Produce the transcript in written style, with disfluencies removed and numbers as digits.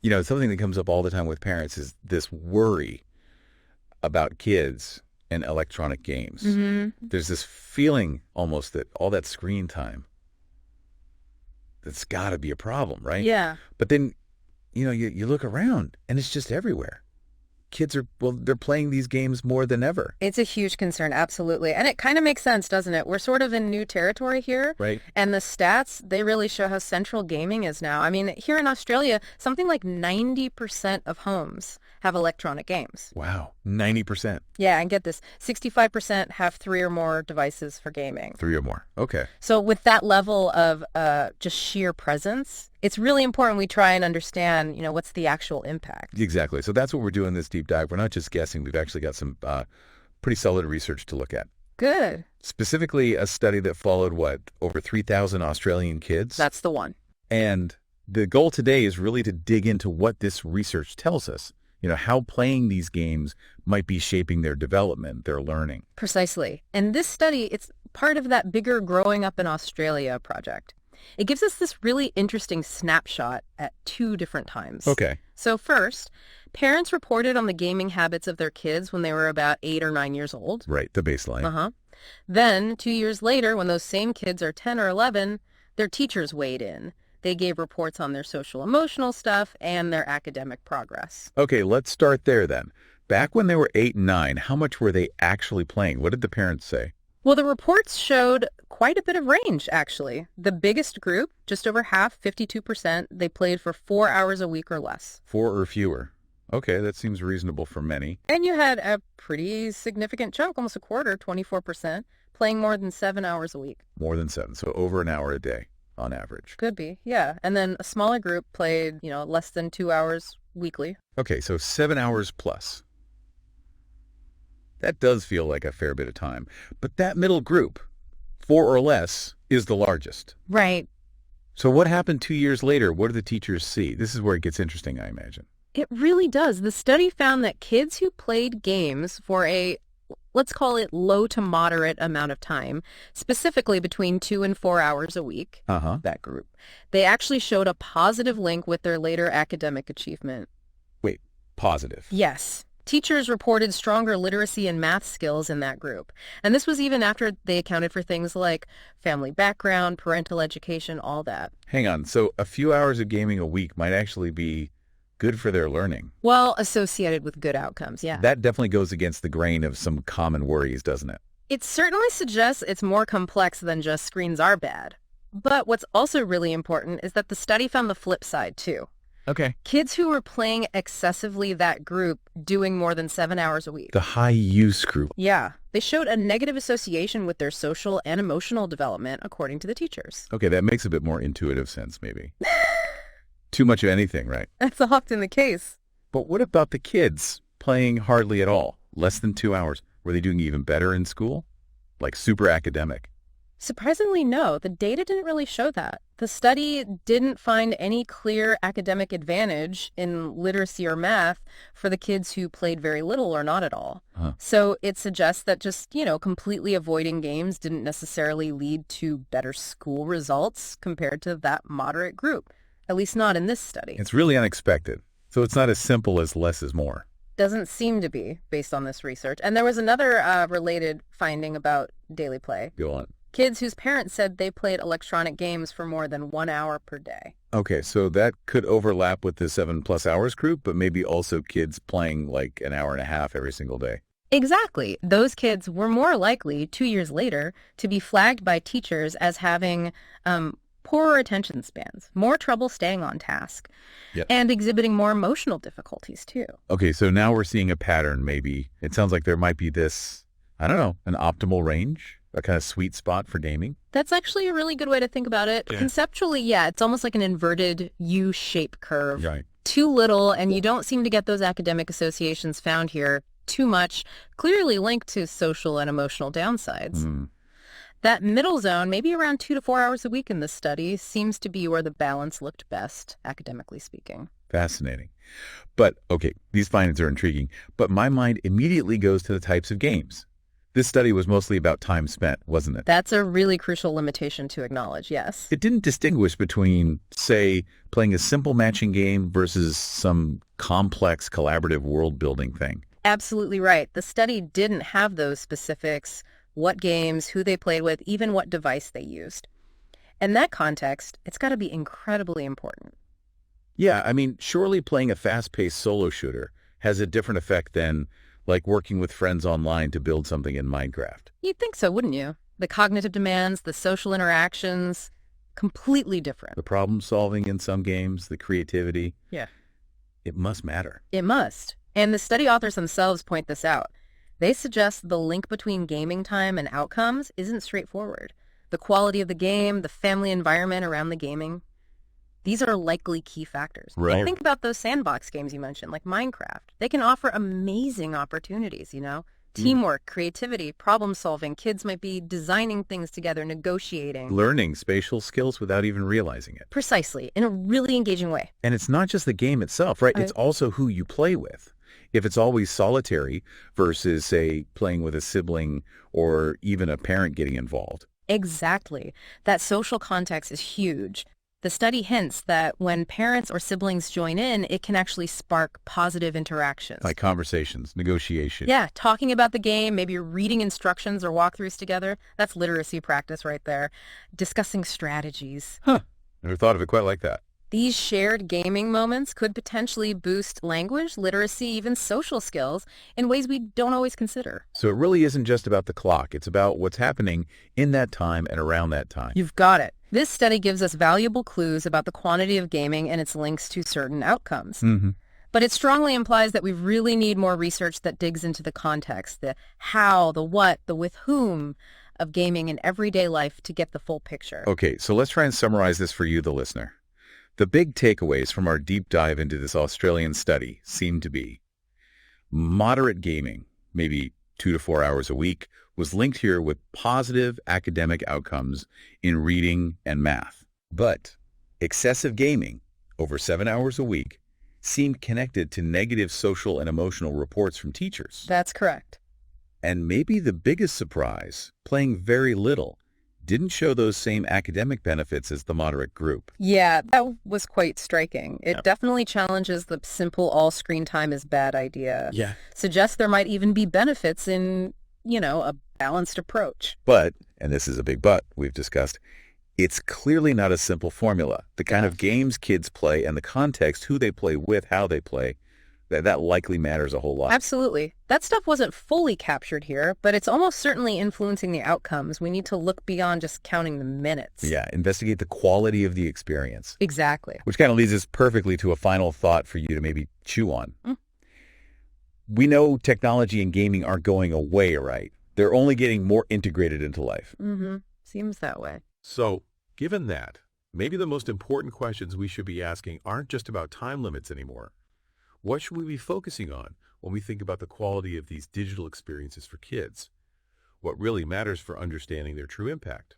Something that comes up all the time with parents is this worry about kids and electronic games. Mm-hmm. There's this feeling almost that all that screen time, that's got to be a problem, right? Yeah. But then, you look around and it's just everywhere. Kids they're playing these games more than ever. It's a huge concern, absolutely. And it kind of makes sense, doesn't it? We're sort of in new territory here. Right. And the stats, they really show how central gaming is now. I mean, here in Australia, something like 90% of homes have electronic games. Wow, 90%. Yeah, and get this, 65% have 3 or more devices for gaming. 3 or more. Okay. So with that level of just sheer presence, it's really important we try and understand, what's the actual impact. Exactly. So that's what we're doing this deep dive. We're not just guessing. We've actually got some pretty solid research to look at. Good. Specifically, a study that followed, over 3,000 Australian kids? That's the one. And the goal today is really to dig into what this research tells us. How playing these games might be shaping their development, their learning. Precisely. And this study, it's part of that bigger Growing Up in Australia project. It gives us this really interesting snapshot at 2 different times. Okay. So first, parents reported on the gaming habits of their kids when they were about 8 or 9 years old. Right, the baseline. Uh-huh. Then, 2 years later, when those same kids are 10 or 11, their teachers weighed in. They gave reports on their social emotional stuff and their academic progress. Okay, let's start there then. Back when they were 8 and 9, how much were they actually playing? What did the parents say? Well, the reports showed quite a bit of range, actually. The biggest group, just over half, 52%, they played for 4 hours a week or less. 4 or fewer. Okay, that seems reasonable for many. And you had a pretty significant chunk, almost a quarter, 24%, playing more than 7 hours a week. More than 7, so over an hour a day on average. Could be, yeah. And then a smaller group played, less than 2 hours weekly. Okay, so 7 hours plus. That does feel like a fair bit of time. But that middle group, 4 or less, is the largest. Right. So what happened 2 years later? What do the teachers see? This is where it gets interesting, I imagine. It really does. The study found that kids who played games for a, let's call it low to moderate amount of time, specifically between 2 and 4 hours a week, that group, they actually showed a positive link with their later academic achievement. Wait, positive? Yes. Teachers reported stronger literacy and math skills in that group. And this was even after they accounted for things like family background, parental education, all that. Hang on. So a few hours of gaming a week might actually be good for their learning. Well, associated with good outcomes, yeah. That definitely goes against the grain of some common worries, doesn't it? It certainly suggests it's more complex than just screens are bad. But what's also really important is that the study found the flip side, too. Okay. Kids who were playing excessively that group doing more than 7 hours a week. The high use group. Yeah. They showed a negative association with their social and emotional development, according to the teachers. Okay, that makes a bit more intuitive sense, maybe. Too much of anything, right? That's often the case. But what about the kids playing hardly at all? Less than 2 hours. Were they doing even better in school? Like super academic? Surprisingly, no. The data didn't really show that. The study didn't find any clear academic advantage in literacy or math for the kids who played very little or not at all. So it suggests that just, completely avoiding games didn't necessarily lead to better school results compared to that moderate group, at least not in this study. It's really unexpected. So it's not as simple as less is more. Doesn't seem to be, based on this research. And there was another related finding about daily play. Go on. Kids whose parents said they played electronic games for more than 1 hour per day. Okay, so that could overlap with the 7+ hours group, but maybe also kids playing like an hour and a half every single day. Exactly. Those kids were more likely, 2 years later, to be flagged by teachers as having poorer attention spans, more trouble staying on task, and exhibiting more emotional difficulties, too. Okay, so now we're seeing a pattern, maybe. It sounds like there might be this, I don't know, an optimal range? A kind of sweet spot for gaming? That's actually a really good way to think about it. Yeah. Conceptually, yeah, it's almost like an inverted U-shaped curve. Right. Too little, and you don't seem to get those academic associations found here. Too much, clearly linked to social and emotional downsides. That middle zone, maybe around 2 to 4 hours a week in this study, seems to be where the balance looked best, academically speaking. Fascinating. But, okay, these findings are intriguing, but my mind immediately goes to the types of games. This study was mostly about time spent, wasn't it? That's a really crucial limitation to acknowledge, yes. It didn't distinguish between, say, playing a simple matching game versus some complex collaborative world-building thing. Absolutely right. The study didn't have those specifics, what games, who they played with, even what device they used. In that context, it's got to be incredibly important. Yeah, I mean, surely playing a fast-paced solo shooter has a different effect than, like, working with friends online to build something in Minecraft. You'd think so, wouldn't you? The cognitive demands, the social interactions, completely different. The problem-solving in some games, the creativity. Yeah. It must matter. It must. And the study authors themselves point this out. They suggest the link between gaming time and outcomes isn't straightforward. The quality of the game, the family environment around the gaming, these are likely key factors. Right. Think about those sandbox games you mentioned, like Minecraft. They can offer amazing opportunities, Teamwork, creativity, problem solving. Kids might be designing things together, negotiating. Learning spatial skills without even realizing it. Precisely, in a really engaging way. And it's not just the game itself, right? It's also who you play with. If it's always solitary versus, say, playing with a sibling or even a parent getting involved. Exactly. That social context is huge. The study hints that when parents or siblings join in, it can actually spark positive interactions. Like conversations, negotiation. Yeah, talking about the game, maybe reading instructions or walkthroughs together. That's literacy practice right there. Discussing strategies. Never thought of it quite like that. These shared gaming moments could potentially boost language, literacy, even social skills in ways we don't always consider. So it really isn't just about the clock. It's about what's happening in that time and around that time. You've got it. This study gives us valuable clues about the quantity of gaming and its links to certain outcomes. But it strongly implies that we really need more research that digs into the context, the how, the what, the with whom of gaming in everyday life to get the full picture. Okay, so let's try and summarize this for you, the listener. The big takeaways from our deep dive into this Australian study seem to be moderate gaming, maybe 2 to 4 hours a week, was linked here with positive academic outcomes in reading and math. But excessive gaming, over 7 hours a week, seemed connected to negative social and emotional reports from teachers. That's correct. And maybe the biggest surprise, playing very little, didn't show those same academic benefits as the moderate group. Yeah, that was quite striking. It definitely challenges the simple all screen time is bad idea. Yeah. Suggests there might even be benefits in, a balanced approach. But, and this is a big but we've discussed, it's clearly not a simple formula. The kind of games kids play and the context, who they play with, how they play, that likely matters a whole lot. Absolutely. That stuff wasn't fully captured here, but it's almost certainly influencing the outcomes. We need to look beyond just counting the minutes. Yeah, investigate the quality of the experience. Exactly. Which kind of leads us perfectly to a final thought for you to maybe chew on. We know technology and gaming aren't going away, right? They're only getting more integrated into life. Seems that way. So, given that, maybe the most important questions we should be asking aren't just about time limits anymore. What should we be focusing on when we think about the quality of these digital experiences for kids? What really matters for understanding their true impact?